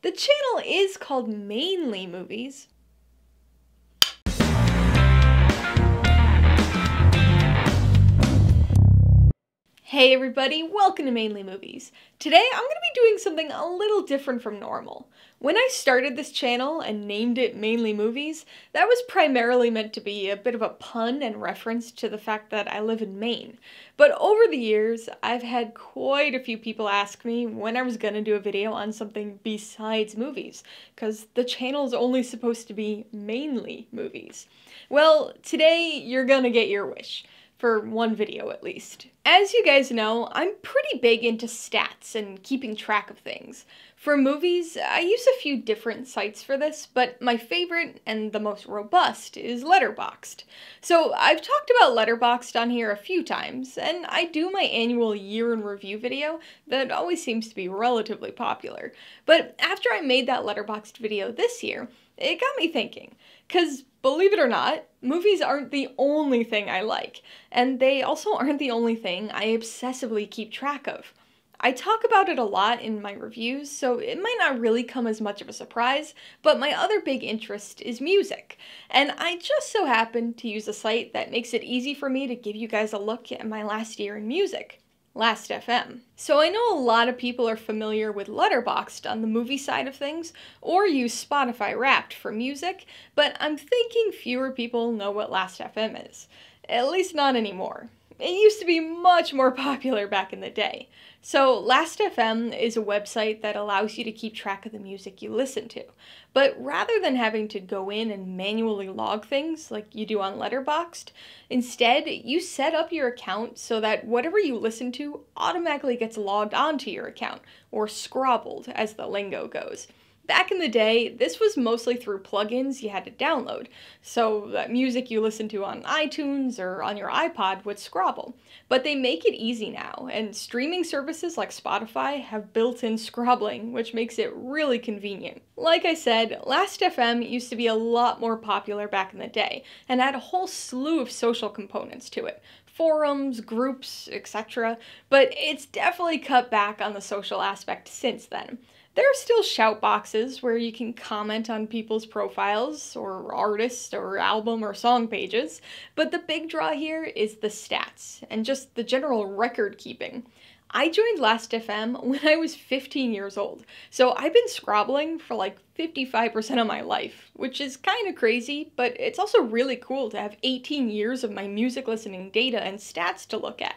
The channel is called Mainely Movies. Hey everybody, welcome to Mainly Movies. Today I'm going to be doing something a little different from normal. When I started this channel and named it Mainly Movies, that was primarily meant to be a bit of a pun and reference to the fact that I live in Maine. But over the years, I've had quite a few people ask me when I was going to do a video on something besides movies, because the channel is only supposed to be mainly movies. Well, today you're gonna get your wish. For one video at least. As you guys know, I'm pretty big into stats and keeping track of things. For movies, I use a few different sites for this, but my favorite and the most robust is Letterboxd. So I've talked about Letterboxd on here a few times, and I do my annual year in review video that always seems to be relatively popular. But after I made that Letterboxd video this year, it got me thinking, because believe it or not, movies aren't the only thing I like, and they also aren't the only thing I obsessively keep track of. I talk about it a lot in my reviews, so it might not really come as much of a surprise, but my other big interest is music, and I just so happen to use a site that makes it easy for me to give you guys a look at my last year in music. Last.fm. So I know a lot of people are familiar with Letterboxd on the movie side of things, or use Spotify Wrapped for music, but I'm thinking fewer people know what Last.fm is. At least not anymore. It used to be much more popular back in the day. So Last.fm is a website that allows you to keep track of the music you listen to. But rather than having to go in and manually log things like you do on Letterboxd, instead you set up your account so that whatever you listen to automatically gets logged onto your account, or scrobbled as the lingo goes. Back in the day, this was mostly through plugins you had to download, so that music you listen to on iTunes or on your iPod would scrobble. But they make it easy now, and streaming services like Spotify have built-in scrobbling, which makes it really convenient. Like I said, Last.fm used to be a lot more popular back in the day, and had a whole slew of social components to it. Forums, groups, etc., but it's definitely cut back on the social aspect since then. There are still shout boxes where you can comment on people's profiles, or artists, or album or song pages, but the big draw here is the stats, and just the general record keeping. I joined Last.fm when I was 15 years old, so I've been scrobbling for like 55% of my life, which is kind of crazy, but it's also really cool to have 18 years of my music listening data and stats to look at.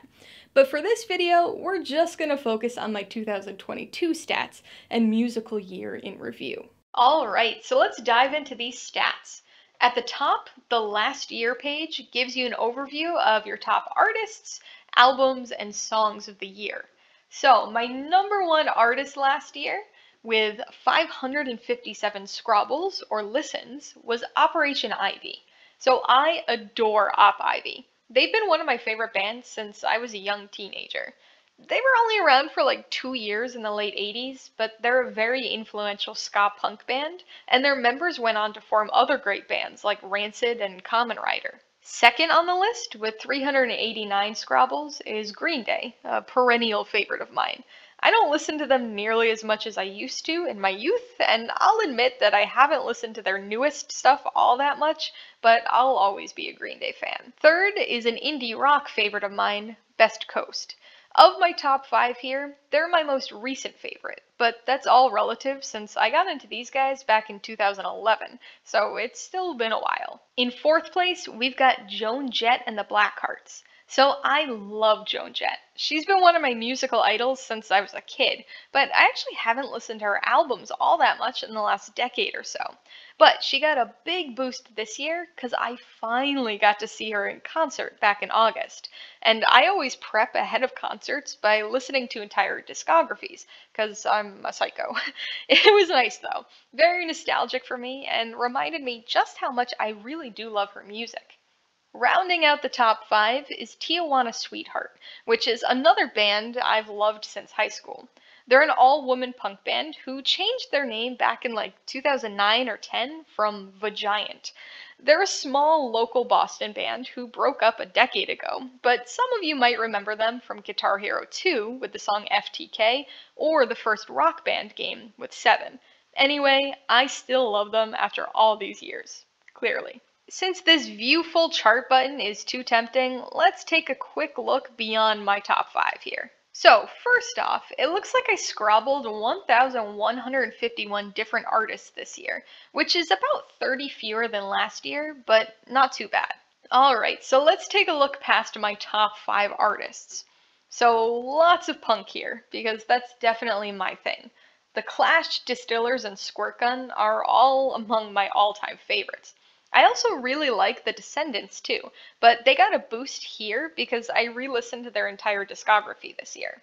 But for this video, we're just going to focus on my 2022 stats and musical year in review. Alright, so let's dive into these stats. At the top, the last year page gives you an overview of your top artists, albums, and songs of the year. So, my number one artist last year, with 557 scrobbles or listens, was Operation Ivy. So I adore Op Ivy. They've been one of my favorite bands since I was a young teenager. They were only around for like 2 years in the late 80s, but they're a very influential ska punk band, and their members went on to form other great bands like Rancid and Kamen Rider. Second on the list, with 389 scrobbles, is Green Day, a perennial favorite of mine. I don't listen to them nearly as much as I used to in my youth, and I'll admit that I haven't listened to their newest stuff all that much, but I'll always be a Green Day fan. Third is an indie rock favorite of mine, Best Coast. Of my top 5 here, they're my most recent favorite, but that's all relative since I got into these guys back in 2011, so it's still been a while. In fourth place, we've got Joan, Jett, and the Blackhearts. So I love Joan Jett. She's been one of my musical idols since I was a kid, but I actually haven't listened to her albums all that much in the last decade or so. But she got a big boost this year because I finally got to see her in concert back in August. And I always prep ahead of concerts by listening to entire discographies, because I'm a psycho. It was nice though, very nostalgic for me, and reminded me just how much I really do love her music. Rounding out the top 5 is Tijuana Sweetheart, which is another band I've loved since high school. They're an all-woman punk band who changed their name back in like 2009 or 10 from Vagiant. They're a small local Boston band who broke up a decade ago, but some of you might remember them from Guitar Hero 2 with the song FTK, or the first Rock Band game with Seven. Anyway, I still love them after all these years, clearly. Since this view full chart button is too tempting, let's take a quick look beyond my top 5 here. So, first off, it looks like I scrabbled 1,151 different artists this year, which is about 30 fewer than last year, but not too bad. Alright, so let's take a look past my top 5 artists. So, lots of punk here, because that's definitely my thing. The Clash, Distillers, and Squirt Gun are all among my all-time favorites. I also really like the Descendants too, but they got a boost here because I re-listened to their entire discography this year.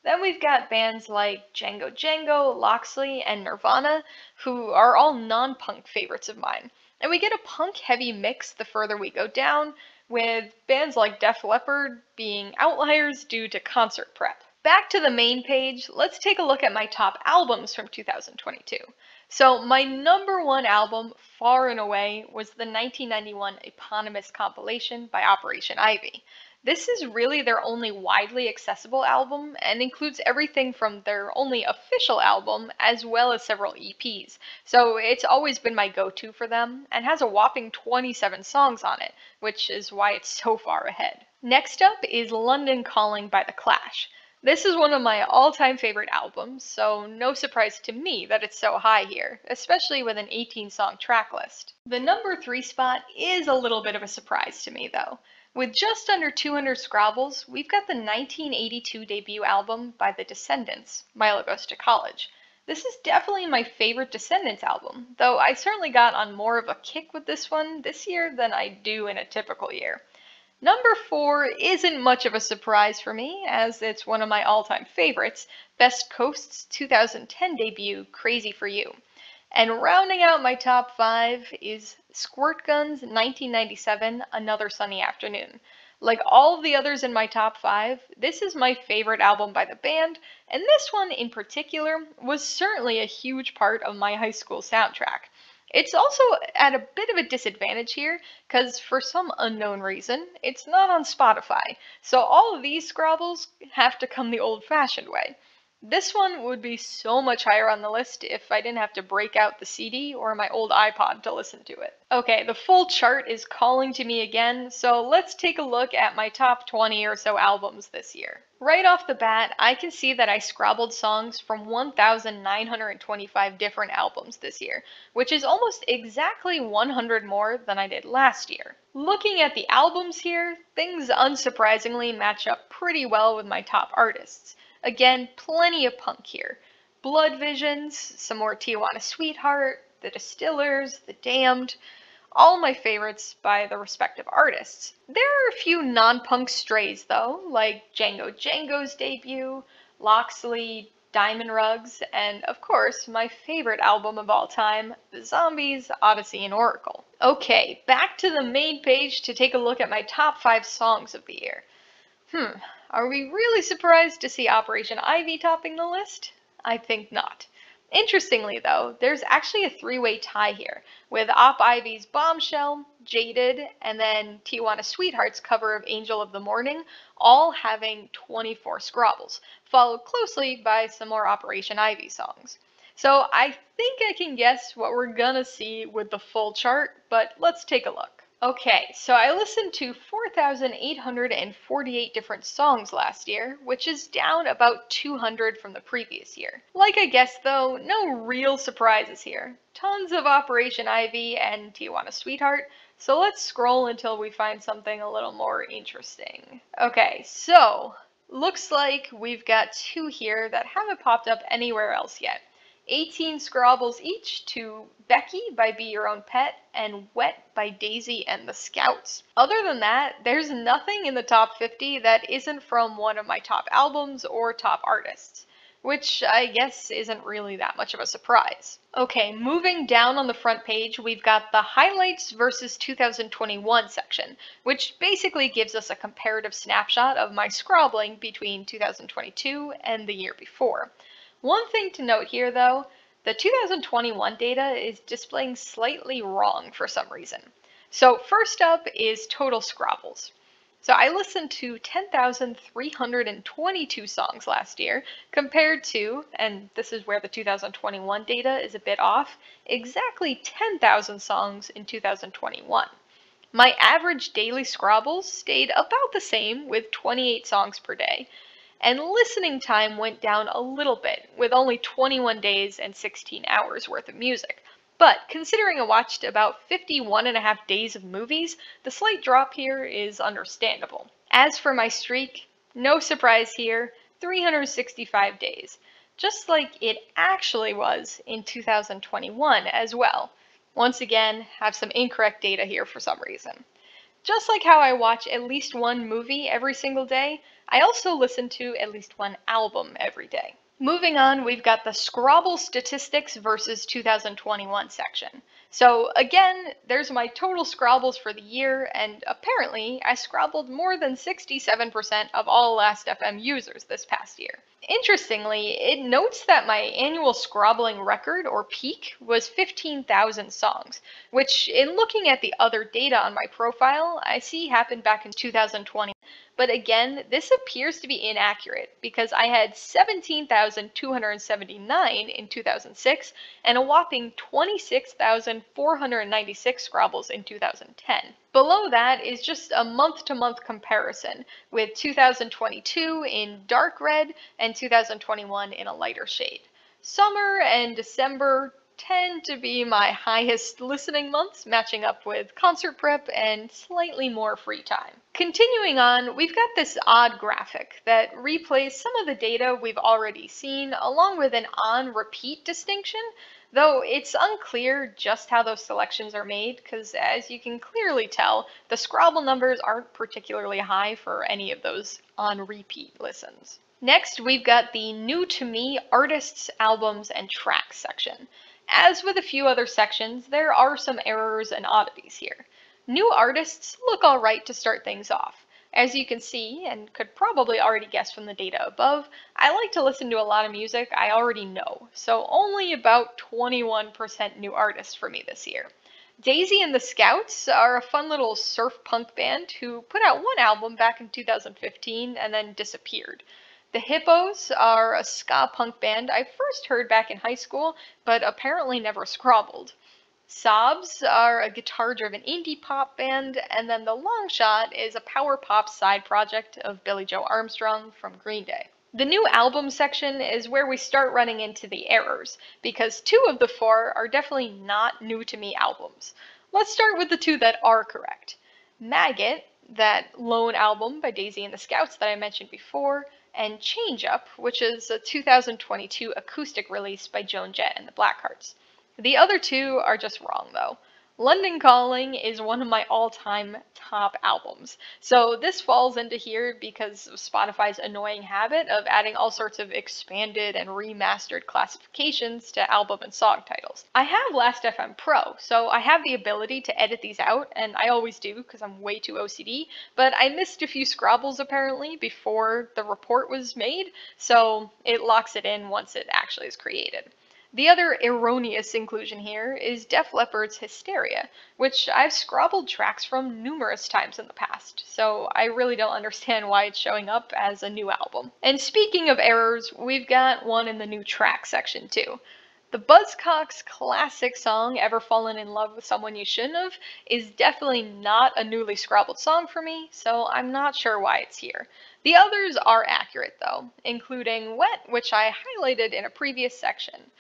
Then we've got bands like Django Django, Loxley, and Nirvana, who are all non-punk favorites of mine. And we get a punk-heavy mix the further we go down, with bands like Def Leppard being outliers due to concert prep. Back to the main page, let's take a look at my top albums from 2022. So my number 1 album, far and away, was the 1991 eponymous compilation by Operation Ivy. This is really their only widely accessible album and includes everything from their only official album as well as several EPs, so it's always been my go-to for them and has a whopping 27 songs on it, which is why it's so far ahead. Next up is London Calling by The Clash. This is one of my all-time favorite albums, so no surprise to me that it's so high here, especially with an 18-song track list. The number 3 spot is a little bit of a surprise to me though. With just under 200 Scrabbles, we've got the 1982 debut album by the Descendants, Milo Goes to College. This is definitely my favorite Descendants album, though I certainly got on more of a kick with this one this year than I do in a typical year. Number 4 isn't much of a surprise for me, as it's one of my all-time favorites, Best Coast's 2010 debut, Crazy for You. And rounding out my top 5 is Squirt Gun's 1997 Another Sunny Afternoon. Like all of the others in my top 5, this is my favorite album by the band, and this one in particular was certainly a huge part of my high school soundtrack. It's also at a bit of a disadvantage here, because for some unknown reason, it's not on Spotify, so all of these Scrabbles have to come the old-fashioned way. This one would be so much higher on the list if I didn't have to break out the CD or my old iPod to listen to it. Okay, the full chart is calling to me again, so let's take a look at my top 20 or so albums this year. Right off the bat, I can see that I scrabbled songs from 1,925 different albums this year, which is almost exactly 100 more than I did last year. Looking at the albums here, things unsurprisingly match up pretty well with my top artists. Again, plenty of punk here. Blood Visions, some more Tijuana Sweetheart, The Distillers, The Damned, all my favorites by the respective artists. There are a few non-punk strays though, like Django Django's debut, Loxley, Diamond Rugs, and of course my favorite album of all time, The Zombies, Odyssey, and Oracle. Okay, back to the main page to take a look at my top 5 songs of the year. Are we really surprised to see Operation Ivy topping the list? I think not. Interestingly though, there's actually a 3-way tie here, with Op Ivy's Bombshell, Jaded, and then Tijuana Sweetheart's cover of Angel of the Morning, all having 24 Scrabbles, followed closely by some more Operation Ivy songs. So I think I can guess what we're gonna see with the full chart, but let's take a look. Okay, so I listened to 4,848 different songs last year, which is down about 200 from the previous year. Like I guessed though, no real surprises here. Tons of Operation Ivy and Tijuana Sweetheart, so let's scroll until we find something a little more interesting. Okay, so looks like we've got 2 here that haven't popped up anywhere else yet. 18 Scrabbles each to Becky by Be Your Own Pet and Wet by Daisy and the Scouts. Other than that, there's nothing in the top 50 that isn't from one of my top albums or top artists, which I guess isn't really that much of a surprise. Okay, moving down on the front page, we've got the Highlights versus 2021 section, which basically gives us a comparative snapshot of my scrabbling between 2022 and the year before. One thing to note here though, the 2021 data is displaying slightly wrong for some reason. So first up is total Scrabbles. So I listened to 10,322 songs last year compared to, and this is where the 2021 data is a bit off, exactly 10,000 songs in 2021. My average daily scrobbles stayed about the same with 28 songs per day, and listening time went down a little bit with only 21 days and 16 hours worth of music. But considering I watched about 51 and a half days of movies, the slight drop here is understandable. As for my streak, no surprise here, 365 days, just like it actually was in 2021 as well. Once again, have some incorrect data here for some reason. Just like how I watch at least one movie every single day, I also listen to at least one album every day. Moving on, we've got the Scrabble statistics versus 2021 section. So again, there's my total Scrabbles for the year, and apparently I Scrabbled more than 67% of all Last.fm users this past year. Interestingly, it notes that my annual Scrabbling record, or peak, was 15,000 songs, which, in looking at the other data on my profile, I see happened back in 2020. But again, this appears to be inaccurate because I had 17,279 in 2006 and a whopping 26,496 Scrabbles in 2010. Below that is just a month-to-month comparison, with 2022 in dark red and 2021 in a lighter shade. Summer and December tend to be my highest listening months, matching up with concert prep and slightly more free time. Continuing on, we've got this odd graphic that replays some of the data we've already seen, along with an on-repeat distinction, though it's unclear just how those selections are made, because as you can clearly tell, the Scrabble numbers aren't particularly high for any of those on-repeat listens. Next, we've got the New to Me Artists, Albums, and Tracks section. As with a few other sections, there are some errors and oddities here. New artists look alright to start things off. As you can see, and could probably already guess from the data above, I like to listen to a lot of music I already know, so only about 21% new artists for me this year. Daisy and the Scouts are a fun little surf punk band who put out one album back in 2015 and then disappeared. The Hippos are a ska punk band I first heard back in high school, but apparently never scrobbled. Sobs are a guitar-driven indie pop band, and then The Long Shot is a power pop side project of Billie Joe Armstrong from Green Day. The new album section is where we start running into the errors, because 2 of the 4 are definitely not new to me albums. Let's start with the 2 that are correct. Maggot, that lone album by Daisy and the Scouts that I mentioned before, and Change Up, which is a 2022 acoustic release by Joan, Jett, and the Blackhearts. The other 2 are just wrong, though. London Calling is one of my all-time top albums, so this falls into here because of Spotify's annoying habit of adding all sorts of expanded and remastered classifications to album and song titles. I have Last.fm Pro, so I have the ability to edit these out, and I always do because I'm way too OCD, but I missed a few Scrabbles apparently before the report was made, so it locks it in once it actually is created. The other erroneous inclusion here is Def Leppard's Hysteria, which I've scrabbled tracks from numerous times in the past, so I really don't understand why it's showing up as a new album. And speaking of errors, we've got one in the new track section too. The Buzzcocks' classic song, Ever Fallen in Love with Someone You Shouldn't Have, is definitely not a newly scrabbled song for me, so I'm not sure why it's here. The others are accurate though, including Wet, which I highlighted in a previous section.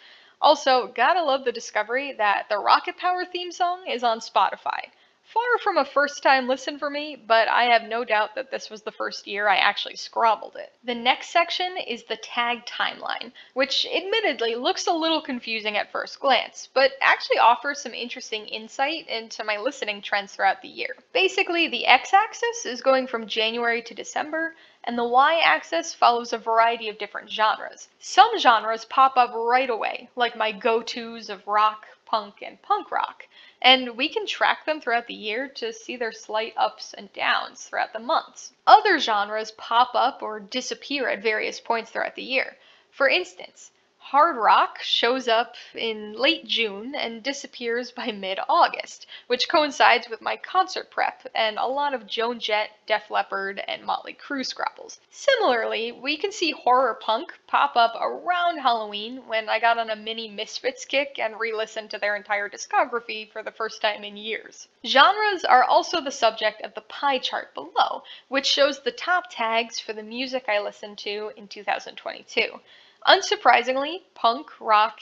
Also, gotta love the discovery that the Rocket Power theme song is on Spotify. Far from a first-time listen for me, but I have no doubt that this was the first year I actually scrabbled it. The next section is the tag timeline, which admittedly looks a little confusing at first glance, but actually offers some interesting insight into my listening trends throughout the year. Basically, the x-axis is going from January to December, and the y-axis follows a variety of different genres. Some genres pop up right away, like my go-tos of rock, punk, and punk rock, and we can track them throughout the year to see their slight ups and downs throughout the months. Other genres pop up or disappear at various points throughout the year. For instance, Hard rock shows up in late June and disappears by mid-August, which coincides with my concert prep and a lot of Joan, Jett, Def Leppard, and Motley Crue scrabbles. Similarly, we can see horror punk pop up around Halloween when I got on a mini Misfits kick and re-listened to their entire discography for the first time in years. Genres are also the subject of the pie chart below, which shows the top tags for the music I listened to in 2022. Unsurprisingly, punk rock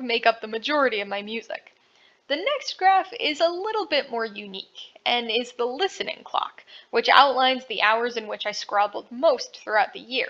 make up the majority of my music. The next graph is a little bit more unique, and is the listening clock, which outlines the hours in which I scrabbled most throughout the year.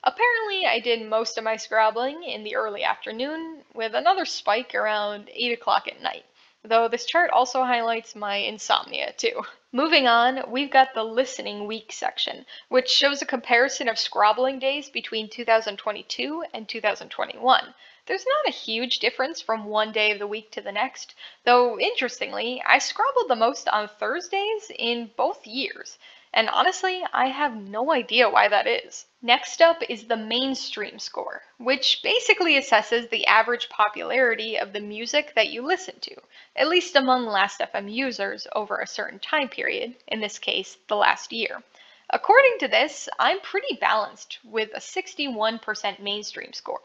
Apparently, I did most of my scrabbling in the early afternoon, with another spike around 8 o'clock at night, though this chart also highlights my insomnia too. Moving on, we've got the listening week section, which shows a comparison of scrabbling days between 2022 and 2021. There's not a huge difference from one day of the week to the next, though interestingly, I scrabbled the most on Thursdays in both years. And honestly, I have no idea why that is. Next up is the mainstream score, which basically assesses the average popularity of the music that you listen to, at least among Last.fm users over a certain time period, in this case, the last year. According to this, I'm pretty balanced with a 61% mainstream score.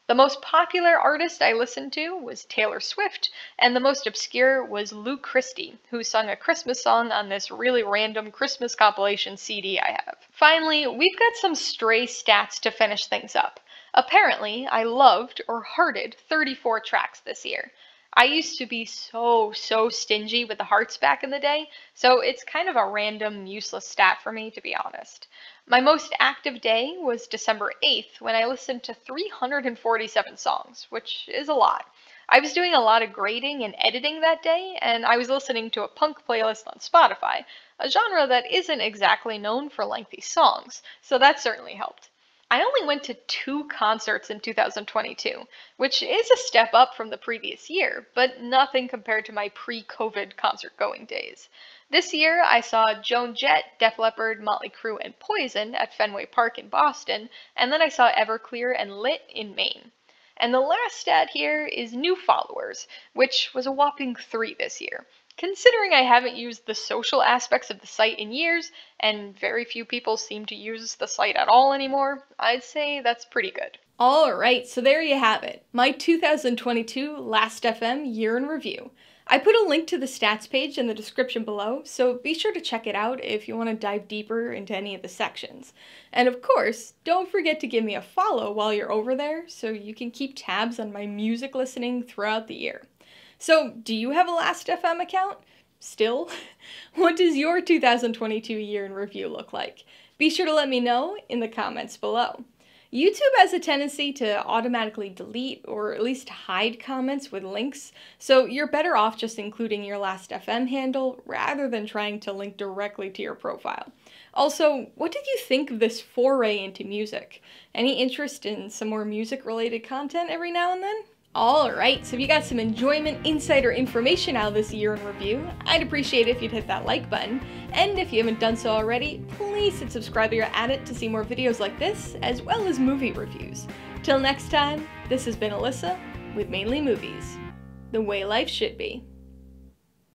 The most popular artist I listened to was Taylor Swift, and the most obscure was Luke Christie, who sung a Christmas song on this really random Christmas compilation CD I have. Finally, we've got some stray stats to finish things up. Apparently, I loved or hearted 34 tracks this year. I used to be so stingy with the hearts back in the day, so it's kind of a random, useless stat for me, to be honest. My most active day was December 8th, when I listened to 347 songs, which is a lot. I was doing a lot of grading and editing that day, and I was listening to a punk playlist on Spotify, a genre that isn't exactly known for lengthy songs, so that certainly helped. I only went to 2 concerts in 2022, which is a step up from the previous year, but nothing compared to my pre-COVID concert-going days. This year, I saw Joan, Jett, Def Leppard, Motley Crue, and Poison at Fenway Park in Boston, and then I saw Everclear and Lit in Maine. And the last stat here is new followers, which was a whopping 3 this year. Considering I haven't used the social aspects of the site in years, and very few people seem to use the site at all anymore, I'd say that's pretty good. Alright, so there you have it, my 2022 Last.fm year in review. I put a link to the stats page in the description below, so be sure to check it out if you want to dive deeper into any of the sections. And of course, don't forget to give me a follow while you're over there, so you can keep tabs on my music listening throughout the year. So, do you have a Last.fm account? Still? What does your 2022 year in review look like? Be sure to let me know in the comments below. YouTube has a tendency to automatically delete or at least hide comments with links, so you're better off just including your Last.fm handle rather than trying to link directly to your profile. Also, what did you think of this foray into music? Any interest in some more music-related content every now and then? Alright, so if you got some enjoyment, insight, or information out of this year in review, I'd appreciate it if you'd hit that like button. And if you haven't done so already, please hit subscribe while you're at it to see more videos like this, as well as movie reviews. Till next time, this has been Alyssa with Mainly Movies, the way life should be.